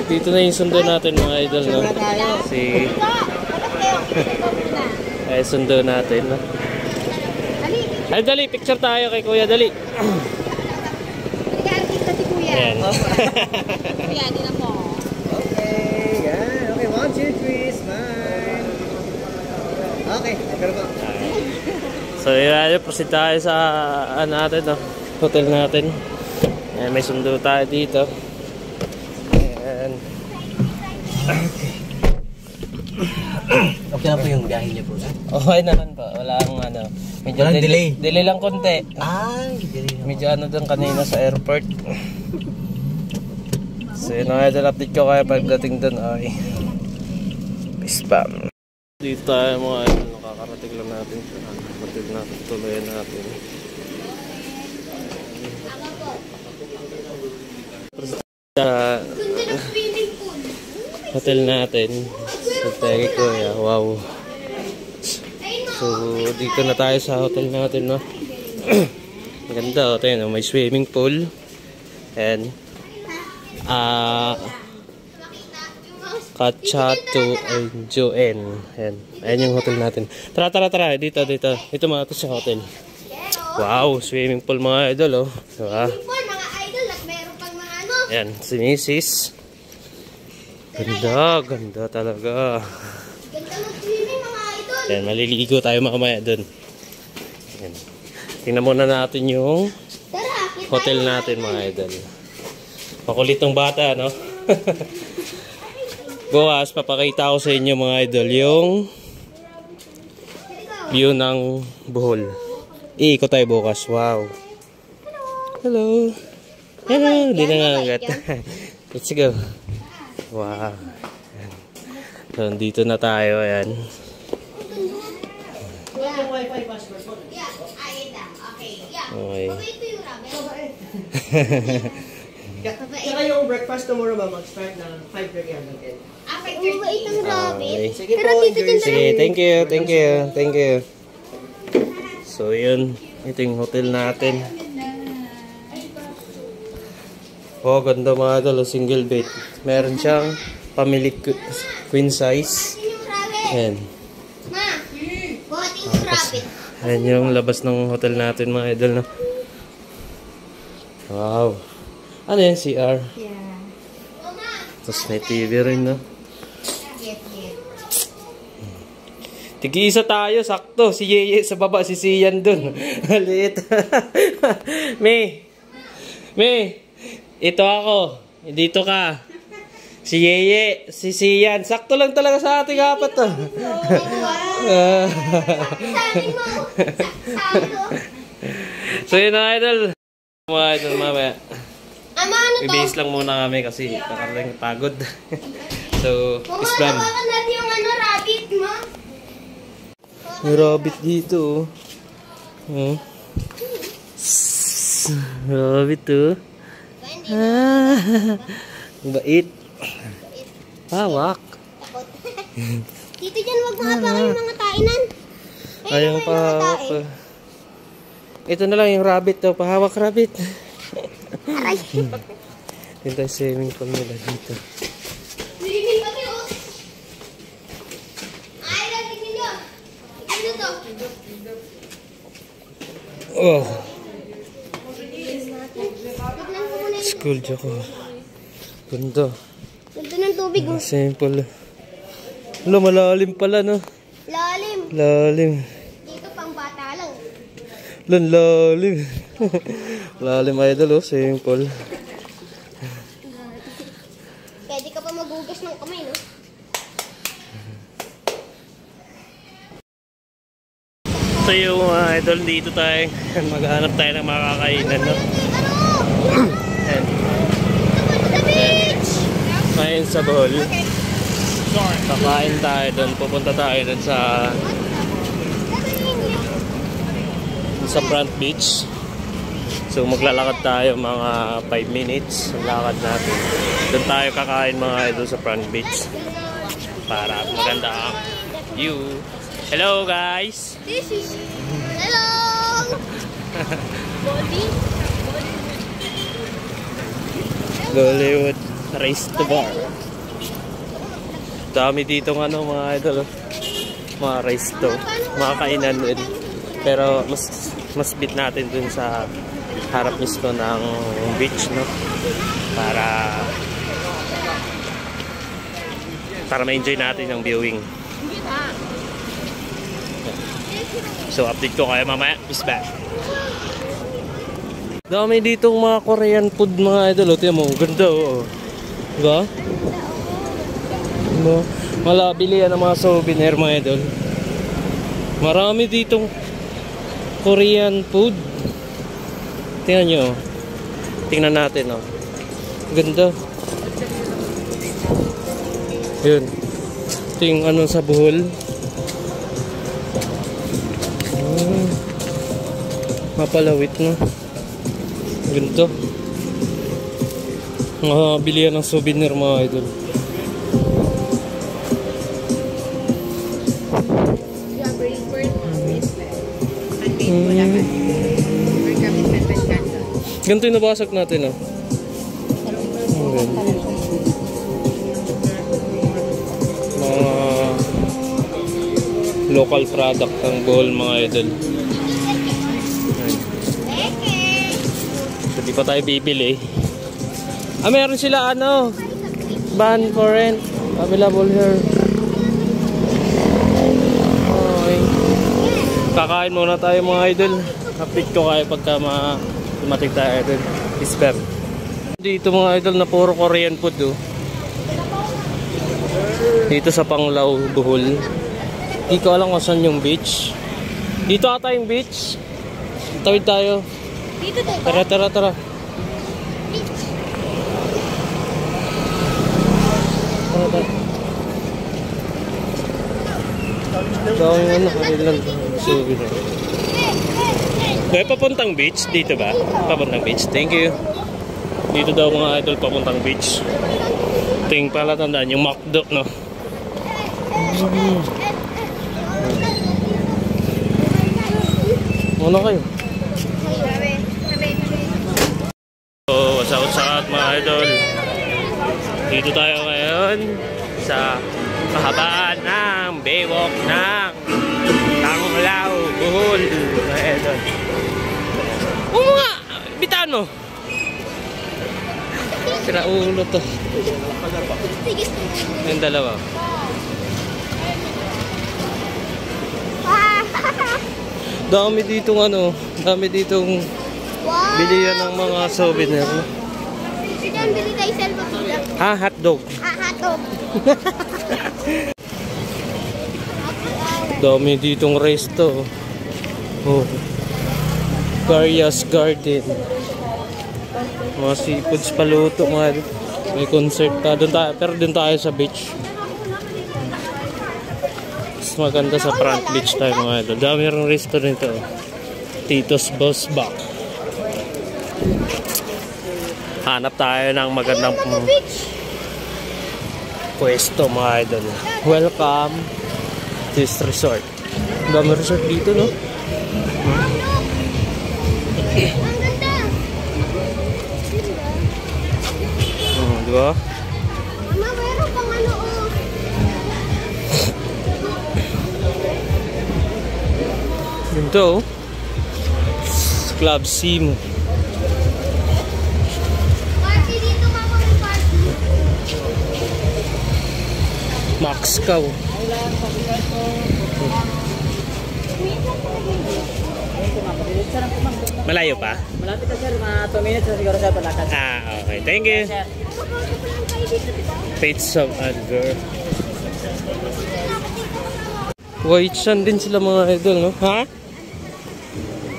Dito na yung sundo natin mga idol, no? Si... Ay, sundo natin, no? Ay, dali, picture tayo kay Kuya, dali. Nag-artista si Kuya. Ayan. Kuya, din ako. Okay, yan. Okay, 1, 2, 3, smile. Okay, pero po. So, yun, proceed tayo sa natin, no? Hotel natin. Ayan, may sundo tayo dito. Ayan. Okay na po yung biyahe niya po, sir? Okay naman po. Wala akong ano. Medyo walang delay. Delay lang konti. Ay, delay. Medyo ano doon kanina sa airport. So yun ang idol, update ko kaya pagdating doon ay spam. Dito tayo mga idol, nakakarating lang natin sa hotel natin, tuluyan natin. Hotel natin sa Tegi Kuya, wow. So dito na tayo sa hotel natin, no? Maganda, tayo, no? May swimming pool and Kachato and Joen. Ayan yung hotel natin. Tara dito mga ito sa hotel. Wow, swimming pool mga idol, oh. Diba? Mga idol at meron pang mga ano. Ayan, si Mrs. Ganda talaga. Ganda mag-swimming mga idol. Ayan, maliligo tayo mamaya dun. Ayan. Tingnan muna natin yung hotel natin mga idol. Makulit ng bata, no? Bukas, papakita ko sa inyo mga idol yung view ng Bohol. Iikot tayo bukas. Wow. Hello. Hindi na nga agad. Let's go. Wow. So, dito na tayo. Ayan. Okay. Saka yung breakfast tomorrow ba mag-start ng 5:30 hanggang 10? Mabait ng rabbit. Sige Pero po, dito din Sige, thank you. So, yun. Ito yung hotel natin. Oh, ganda mga idol. Single bed. Meron siyang family queen size. Ayan. Ma, buhating yung rabbit. Ayan yung labas ng hotel natin mga idol, no? Wow. Ano yan? CR? Yeah. Tapos may TV rin, no? Yes. Tig-isa tayo, sakto. Si Yeye sa baba, si Sian dun. Maliit. May, ito ako. Dito ka. Si Yeye, si Sian. Sakto lang talaga sa ating apat to. Sabi mo, sakto. So yun na idol. Mga idol mamaya. Ama, ano to? I-base lang muna kami kasi nakarating pagod. So, islam. Hawakan natin yung ano, rabbit mo. May rabbit dito. Oh. Rabbit oh. Bait. Hawak. Dito dyan, huwag mga hapakan yung mga kainan. Ayaw pahawak. Ito na lang yung rabbit to. Pahawak rabbit. Aray. Dito yung swimming pool nila dito. Swimming pati oh. Ay, tingnan nyo. Ano to? Oh. Tignan ko muna. School ko. Ganda. Ganda ng tubig oh. Simple. Wala, malalim pala, no? Lalim. Lalim. Dito pang bata lang. Lalim. Lalim idol, oh. Simple. Pwede ka pa magugas ng kamay, no? So yung idol, dito tayo. Maghanap tayo ng makakainan, no? Ayan. Sa beach! Kain sa Bohol. Kakain tayo doon. Pupunta tayo doon sa front beach. So maglalakad tayo mga 5 minutes. Ang lakad natin. Doon tayo kakain mga idol sa front beach. Para maganda ang view. Hello guys! This is... Hello! Body? Gollywood Race to Bar. Dami dito ng ano mga idol. Mga race to. Mga kainan din. Pero mas beat natin dun sa harap mismo ng beach, no? Para ma-enjoy natin yung viewing. So update ko kayo mamaya. Peace back. Dami ditong mga Korean food mga idol. Tingnan mo, ganda oh. Diba? Malabili yan ang mga souvenir mga idol. Marami ditong Korean food. Tingnan nyo. Tingnan natin oh. Ganda. Yun. Ito yung ano sa Bohol. Mapalawit no. Ganito. Mga bilihan ng souvenir mga idol. Ganito yung nabasag natin oh. Mga local product ng Bohol mga idol. So di pa tayo bibili. Meron sila ano, van for rent available here. Okay. Kakain muna tayo mga idol. Update ko kayo pagka dumating tayo idol. Isper. Dito mga idol na puro Korean food oh. Dito sa Panglao, Bohol. Hindi ko alam kung saan yung beach. Dito ata yung beach. Tawid tayo. Dito to. Tara. Tara yung ano, kanilang souvenir. Kaya papuntang beach, dito ba? Papuntang beach, thank you. Dito daw mga idol, papuntang beach. Ting pala tandaan, yung McDo, no? Muna kayo. So, what's up mga idol? Dito tayo ngayon sa kahabaan ng Baywalk ng Panglao, Bohol. Mga idol. Nga! Bitaan mo! Sira ulo to. Yung dalawa. Dami ditong ano, dami ditong bilihan ng mga souvenir. Diyan, bili tayo cellphone dito. Ah, hotdog. Hotdog. Dami ditong resto. Oh. Carias Garden. Mga seafoods paluto mga. May concert pa doon tayo, pero doon tayo sa beach. Mas maganda sa front beach tayo mga idol. Dami ring restaurant ito. Tito's Boss Back. Hanap tayo ng magandang pwesto mga idol. Welcome to this resort. Dami resort dito no? Ang ganda. Diba? Mama, meron pang ano oh. Ito oh. Club Sim. Party dito, mama, may party. Max Cow. Malayo pa? Malapit na sir, mga 2 minutes na siguro sir palakad. Ah, okay. Thank you. Fates of Adver. White sand din sila mga idol, no? Ha?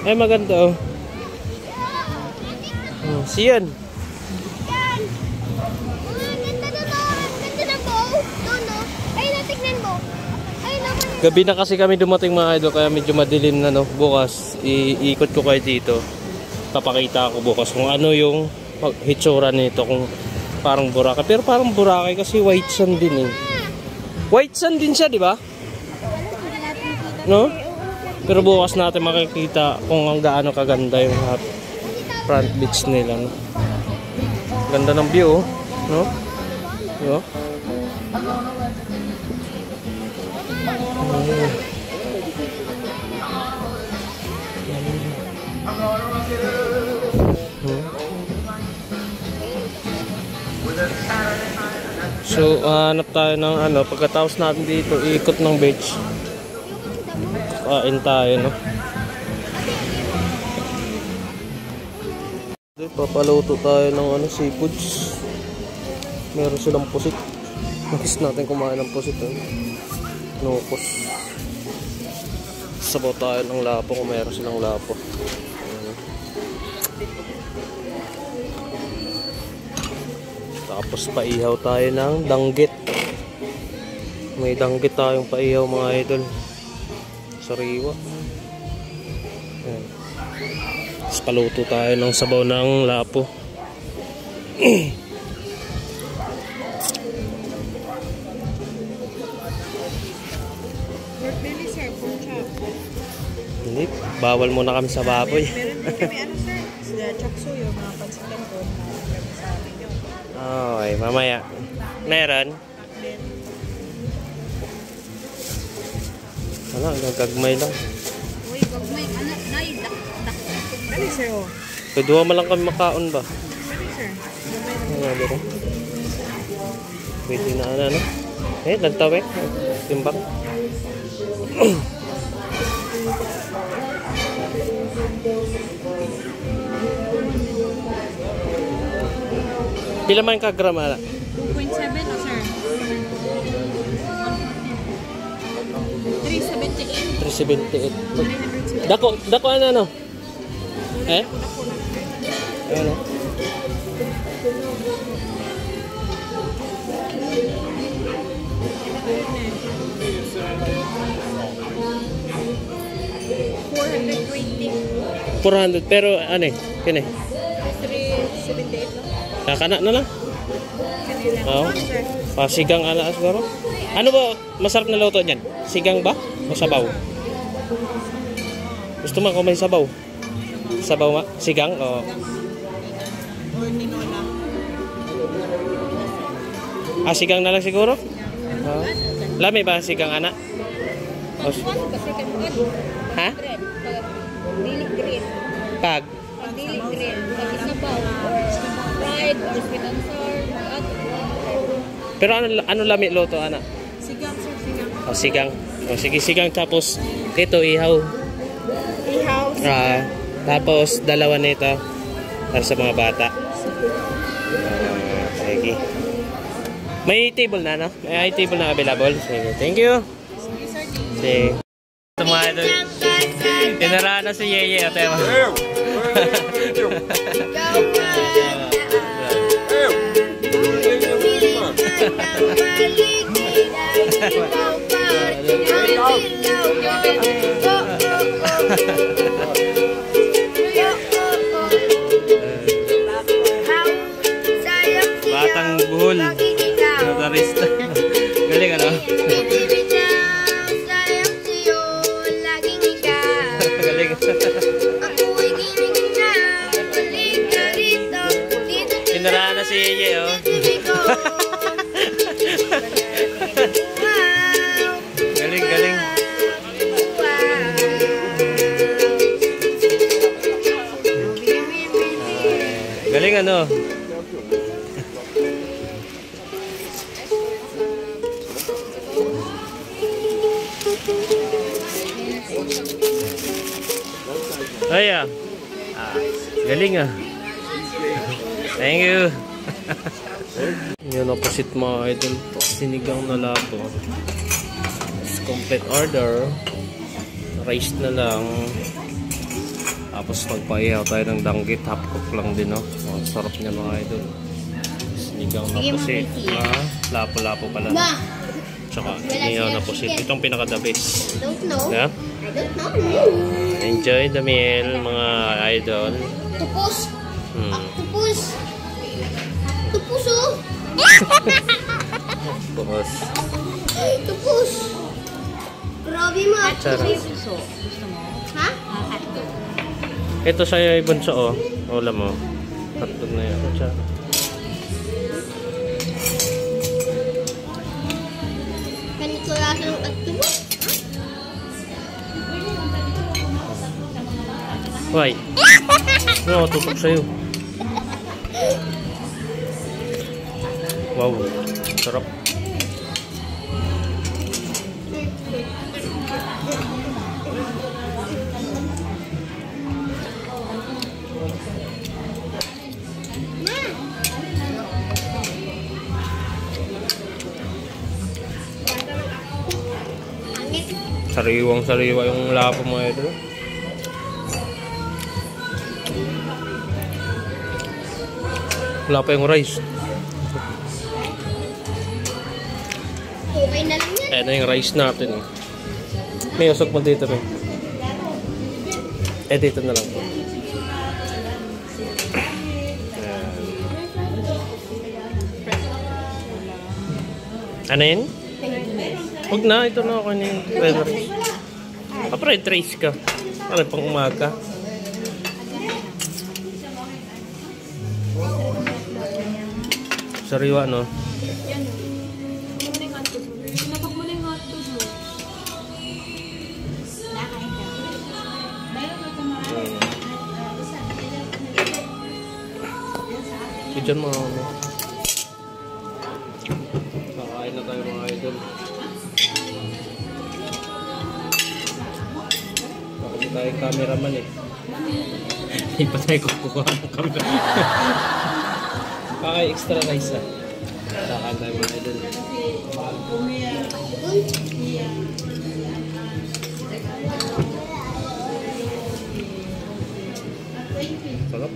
Ay, maganda, oh. Oh, siyan. Yan. Ganda na to. Ganda na po. No. Ay, natignan mo. Ay, naman. Gabi na kasi kami dumating mga idol, kaya medyo madilim na, no? Bukas, iikot ko kayo dito. Papakita ko bukas kung ano yung hitsura nito, kung parang Boracay. Pero parang Boracay kasi white sand din, eh. White sand din siya, di ba? No? Pero bukas natin makikita kung ang gaano kaganda yung front beach nila. No? Ganda ng view, oh. No? No? So, hanap tayo ng ano, pagkatapos natin dito, ikot ng beach. Kain tayo, no? Papaluto tayo ng ano, seafoods. Meron silang pusit. Nakis natin kumain ng pusit, eh. Nukos. Sabaw tayo ng lapo kung meron silang lapo. Tapos paihaw tayo ng danggit. May danggit tayong paihaw mga idol. Sariwa. Ayan. Tapos paluto tayo ng sabaw ng lapo. Hindi, bawal muna kami sa baboy. Meron din kami ano sir, sila chaksuyo, mga pansikan ko na kami sa amin yun. Okay, mamaya. Meron. Wala, gagmay lang. Uy, gagmay, anak, naidak. Ano sir o? Kedua mo lang kami makaon ba? Ano sir? Gagmay lang. Ano ba? Pwede na ano. Eh, nagtawid. Timbang. Pila man ka grama? 2.7 o sir? 378. Dako ano? Eh? Ano? $400 pero ano eh? Kine? 378 lang. Kakana na lang? Kanila. Oo. Sigang ala siguro. Ano ba masarap na luto niyan? Sigang ba? O sabaw? Gusto mo kung may sabaw? Sabaw nga? Sigang? O... Or tinola. sigang na lang siguro? Lami ba sigang anak? Kasi kami Ha? dili green. Pag? Dili green. Pag sabaw or fried or sweet and sour. Pero ano lami luto anak? Sigang sir, sigang. O sigang. O sige sigang tapos ito ihaw. Ihaw. Tapos dalawa nito para sa mga bata. Sige. May table na no? May table na available. Sige. Thank you. Sige. Ito mga ito. Tinaraan na si Yeye. Ate mo. Batang buhol. Notarista. Galing ano? Galing. Tinaraan na si Yeye oh. Galing, galing. Galing ano? Ay galing ah. Thank you. Yun ang pusit mga idol. Sinigang na lapo. Complete order. Rice na lang. Tapos magpaihaw tayo ng danggit. Half cook lang din oh. Sarap niya mga idol. Sinigang na pusit. Lapo-lapo pala. Tsaka inihaw na pusit. Itong pinaka the best. Don't know. Yeah? I don't know. Enjoy the meal mga idol. Tupos. Tupos. Tupos oh. Tupos. Tupos. Grabe mga Sarap. Gusto mo? Ha? Ito sa'yo ibon sa o. Wala mo. Hotdog na yan. ng ato mo. Why? No, tutok sa'yo. Wow, sarap. Sariwang-sariwa yung lapo mo ito. Wala pa yung rice. Okay na lang yan. Ayan na yung rice natin. May usok mo dito rin. Dito na lang. Ano yun? Huwag na, ito na ako ni fried rice. Pa-fried rice ka. Ano pang umaga? Sariwa, no? Diyan mga ano. Kakain na tayo mga idol. Bakit tayong cameraman eh. Hindi pa tayo kukuha ng camera. Kakain extra rice ah. Kakain tayo mga idol. Sarap.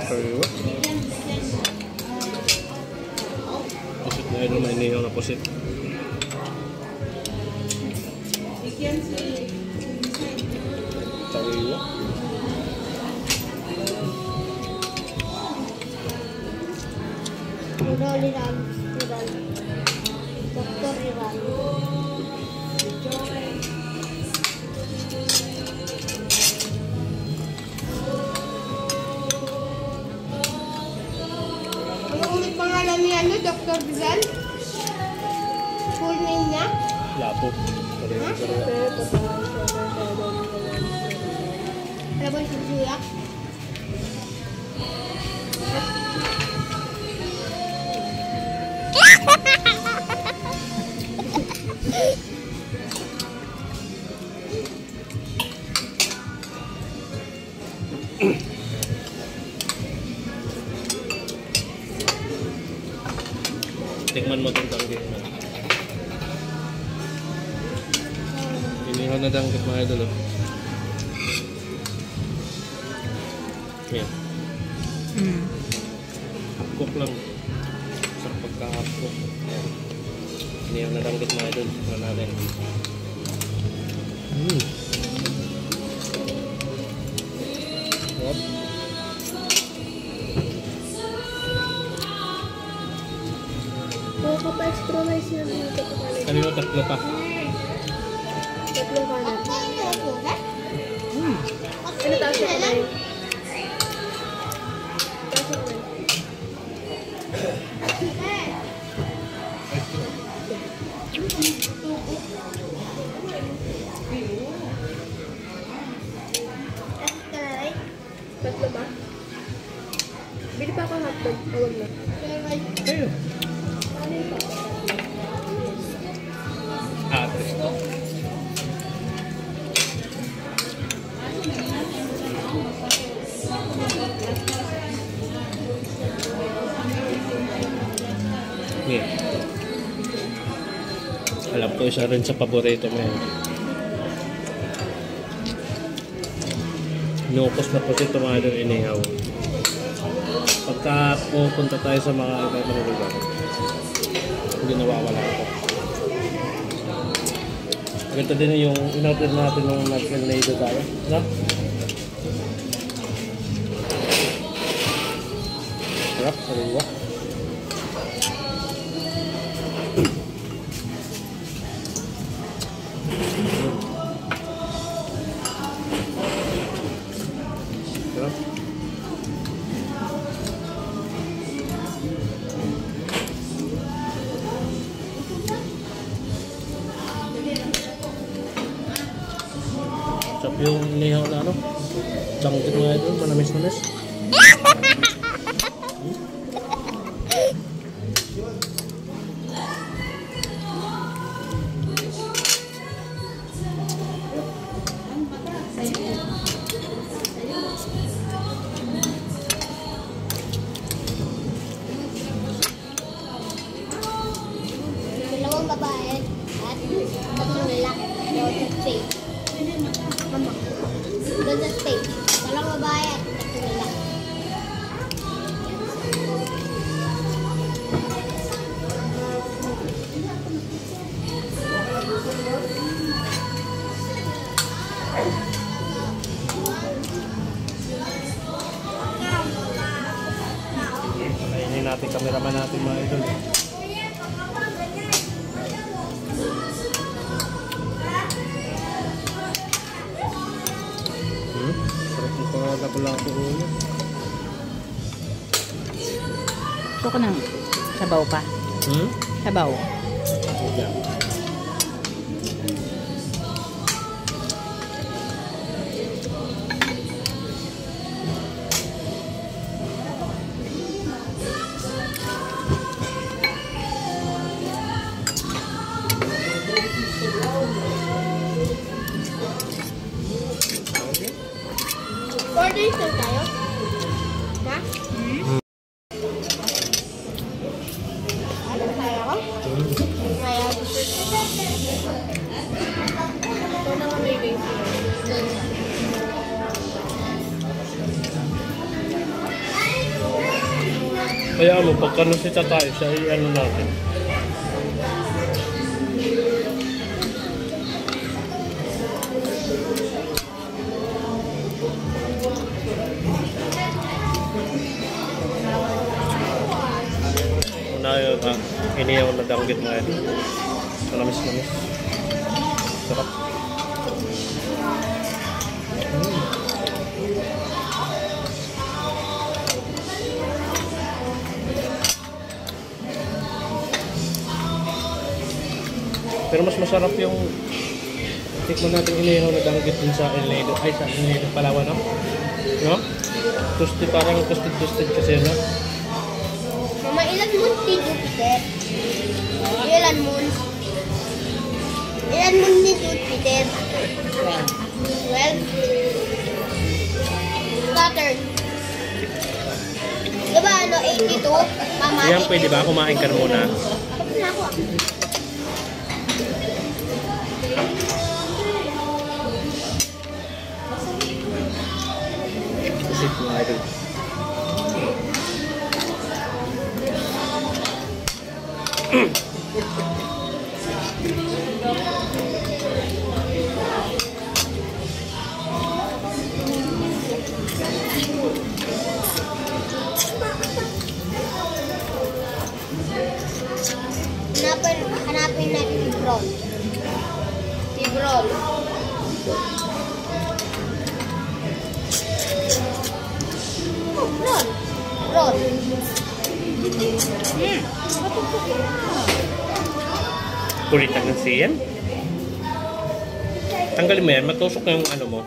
Sariwa. Pusit na yun, may niyo na pusit. Sariwa. Doktor Iran. Ano ulit pangalan niya, ano? Dr. Bizal? Full name niya? Lapo. Sariwa. Ano ba yung susuyak? Tikman mo itong danggit mo. Inihaw na danggit mga idol. Oh. Yan. Half-cook lang. Sarap pagka-half-cook. Yan. Inihaw na danggit mga idol. Tikman natin. What? Pa-extra rice na dito. Kanino tatlo pa? Tatlong kanan. Ano taas na kamay? Taas na kamay. Tatlo ba? Bili pa ako hotdog. Huwag na. Kayo. Tres to. Yeah. Alam ko isa rin sa paborito mo yan. Inukos na po ito mga doon inihaw. Pagka pupunta tayo sa mga ibang lugar, hindi nawawala ito. Ito din yung in-order natin nung nag-Nado tayo. No? Sarap, sariwa. Sarap. inihaw na ano. Danggit mga idol, manamis-namis. Dalawang babae at tatlong lalaki. Doon sa stage. Mama. Doon sa stage. Dalawang babae at tatlong lalaki. Palainin natin kameraman natin mga idol. Sarap ng pangalapo-lapo ulo. Gusto ko ng sabaw pa. Sabaw. Yeah. Order na tayo? Ha? Ano kaya ko? Kaya gusto ko. Ito na nga may baby. Kaya mo, pagka nasita tayo siya, i-ano natin. Unayo na, iniyaw na danggit mga ito. Malamis-lamis. Sarap. Pero mas masarap yung tikman natin inihaw na danggit dun sa El Nido. Ay, sa El Nido Palawan, no? No? Toasted, parang toasted kasi, no? Mama, ilan moons ni Jupiter? Ilan moons? Ilan moons ni Jupiter? 12. Saturn. Diba ano, 82? Mama, Yan, pwede ba? Kumain ka na muna. Tapos na ako. Sit mga idol. Hanapin natin si Bron. Si Bron. Oh, Bron. Bron. Kulitan ng siyan. Tanggalin mo yan, matusok na yung ano mo.